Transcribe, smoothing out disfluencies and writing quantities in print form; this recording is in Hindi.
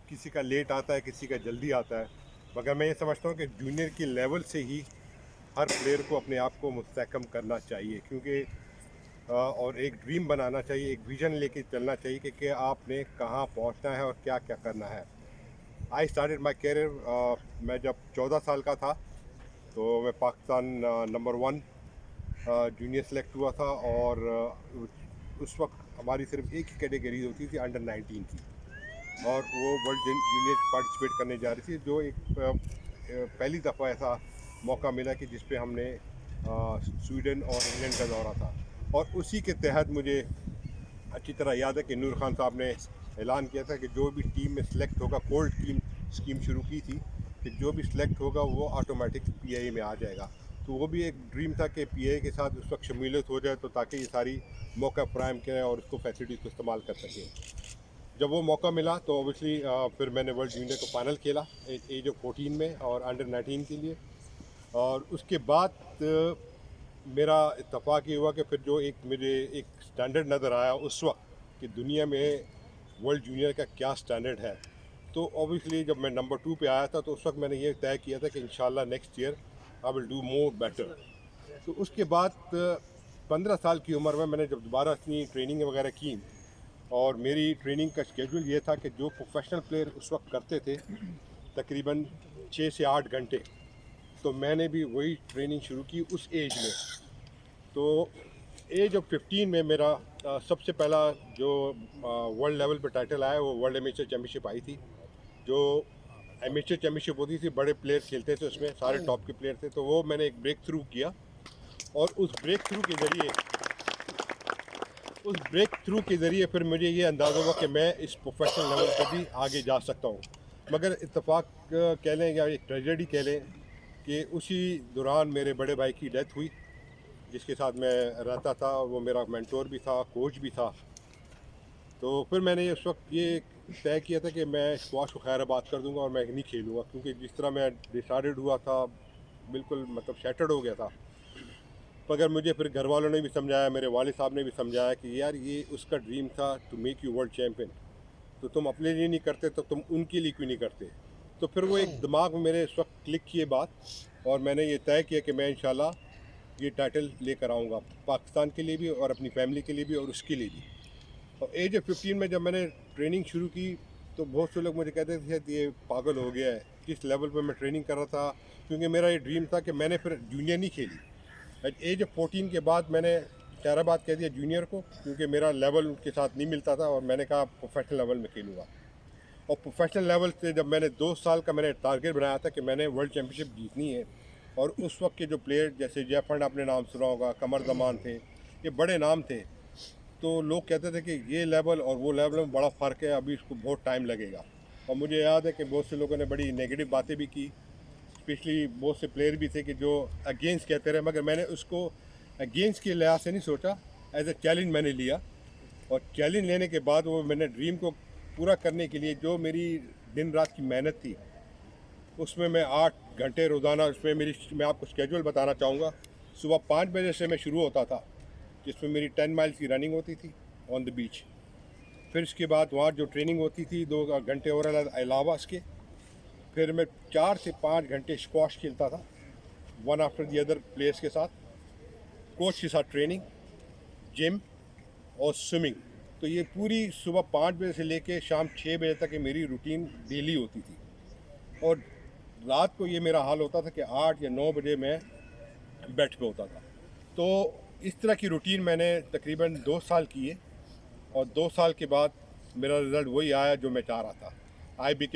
किसी का लेट आता है, किसी का जल्दी आता है, मगर मैं ये समझता हूँ कि जूनियर की लेवल से ही हर प्लेयर को अपने आप को मुस्तहकम करना चाहिए, क्योंकि और एक ड्रीम बनाना चाहिए, एक विज़न लेके चलना चाहिए कि आपने कहाँ पहुँचना है और क्या क्या करना है। आई स्टार्टेड माई कैरियर, मैं जब 14 साल का था तो मैं पाकिस्तान नंबर 1 जूनियर सेलेक्ट हुआ था, और उस वक्त हमारी सिर्फ एक ही कैटेगरी होती थी, अंडर 19 की, और वो वर्ल्ड जूनियर पार्टिसिपेट करने जा रही थी, जो एक पहली दफ़ा ऐसा मौका मिला कि जिस पे हमने स्वीडन और इंग्लैंड का दौरा था। और उसी के तहत मुझे अच्छी तरह याद है कि नूर खान साहब ने ऐलान किया था कि जो भी टीम में सेलेक्ट होगा, कोल्ड टीम स्कीम शुरू की थी कि जो भी सिलेक्ट होगा वो ऑटोमेटिक पीआईए में आ जाएगा। तो वो भी एक ड्रीम था कि पीआईए के साथ उस वक्त शमूलियत हो जाए, तो ताकि ये सारी मौका फ्राहम करें और उसको फैसिलिटीज़ को इस्तेमाल कर सकें। जब वो मौका मिला तो ऑब्वियसली फिर मैंने वर्ल्ड जूनियर को फाइनल खेला एज ऑफ 14 में और अंडर 19 के लिए। और उसके बाद मेरा इत्तफाक ये हुआ कि फिर जो एक मुझे एक स्टैंडर्ड नज़र आया उस वक्त कि दुनिया में वर्ल्ड जूनियर का क्या स्टैंडर्ड है, तो ऑब्वियसली जब मैं नंबर 2 पे आया था तो उस वक्त मैंने ये तय किया था कि इंशाल्लाह next year I will do more better. तो उसके बाद 15 साल की उम्र में मैंने जब दोबारा अपनी ट्रेनिंग वगैरह की, और मेरी ट्रेनिंग का शेड्यूल ये था कि जो प्रोफेशनल प्लेयर उस वक्त करते थे तकरीबन 6 से 8 घंटे, तो मैंने भी वही ट्रेनिंग शुरू की उस एज में। तो एज ऑफ 15 में मेरा सबसे पहला जो वर्ल्ड लेवल पर टाइटल आया वो वर्ल्ड एमेचर चैम्पियनशिप आई थी। जो एमेचर चैम्पियनशिप होती थी, बड़े प्लेयर खेलते थे उसमें, सारे टॉप के प्लेयर थे, तो वो मैंने एक ब्रेक थ्रू किया। और उस ब्रेक थ्रू के ज़रिए फिर मुझे ये अंदाज़ा हुआ कि मैं इस प्रोफेशनल लेवल पर भी आगे जा सकता हूँ। मगर इत्तेफाक कह लें या एक ट्रेजेडी कह लें कि उसी दौरान मेरे बड़े भाई की डेथ हुई, जिसके साथ मैं रहता था, वो मेरा मेंटोर भी था, कोच भी था। तो फिर मैंने उस वक्त ये तय किया था कि मैं स्क्वाश को खैराबाद कर दूंगा और मैं नहीं खेलूँगा, क्योंकि जिस तरह मैं डिसाइडेड हुआ था, बिल्कुल मतलब शैटर्ड हो गया था। मगर मुझे फिर घर वालों ने भी समझाया, मेरे वालिद साहब ने भी समझाया कि यार ये उसका ड्रीम था to make you world champion, तो तुम अपने लिए नहीं करते तो तुम उनके लिए क्यों नहीं करते। तो फिर वो एक दिमाग में मेरे इस वक्त क्लिक किए बात, और मैंने ये तय किया कि मैं इंशाल्लाह ये टाइटल लेकर आऊँगा, पाकिस्तान के लिए भी और अपनी फैमिली के लिए भी और उसके लिए भी। और एज ऑफ 15 में जब मैंने ट्रेनिंग शुरू की तो बहुत से लोग मुझे कहते थे कि ये पागल हो गया है, किस लेवल पर मैं ट्रेनिंग कर रहा था, क्योंकि मेरा ये ड्रीम था कि मैंने फिर जूनियर नहीं खेली। एट एज ऑफ 14 के बाद मैंने खैराबाद कह दिया जूनियर को, क्योंकि मेरा लेवल उनके साथ नहीं मिलता था, और मैंने कहा प्रोफेशनल लेवल में खेलूँगा। और प्रोफेशनल लेवल से जब मैंने 2 साल का मैंने टारगेट बनाया था कि मैंने वर्ल्ड चैम्पियनशिप जीतनी है, और उस वक्त के जो प्लेयर जैसे जयफंड आपने नाम सुना होगा, कमर जमान थे, ये बड़े नाम थे, तो लोग कहते थे कि ये लेवल और वो लेवल में बड़ा फ़र्क है, अभी इसको बहुत टाइम लगेगा। और मुझे याद है कि बहुत से लोगों ने बड़ी नेगेटिव बातें भी की, स्पेशली बहुत से प्लेयर भी थे कि जो अगेंस्ट कहते रहे, मगर मैंने उसको अगेंस्ट के लिहाज से नहीं सोचा, एज ए चैलेंज मैंने लिया। और चैलेंज लेने के बाद वो मैंने ड्रीम को पूरा करने के लिए जो मेरी दिन रात की मेहनत थी, उसमें मैं 8 घंटे रोज़ाना, उसमें मेरी मैं आपको स्केड्यूल बताना चाहूँगा। सुबह 5 बजे से मैं शुरू होता था, जिसमें मेरी 10 माइल्स की रनिंग होती थी ऑन द बीच। फिर इसके बाद वहाँ जो ट्रेनिंग होती थी 2 घंटे और अलावा इसके, फिर मैं 4 से 5 घंटे स्क्वाश खेलता था, one after the other players के साथ, कोच के साथ ट्रेनिंग, जिम और स्विमिंग। तो ये पूरी सुबह 5 बजे से लेके शाम 6 बजे तक ये मेरी रूटीन डेली होती थी। और रात को ये मेरा हाल होता था कि 8 या 9 बजे मैं बेड पे होता था। तो इस तरह की रूटीन मैंने तकरीबन 2 साल किए, और 2 साल के बाद मेरा रिज़ल्ट वही आया जो मैं चाह रहा था। I became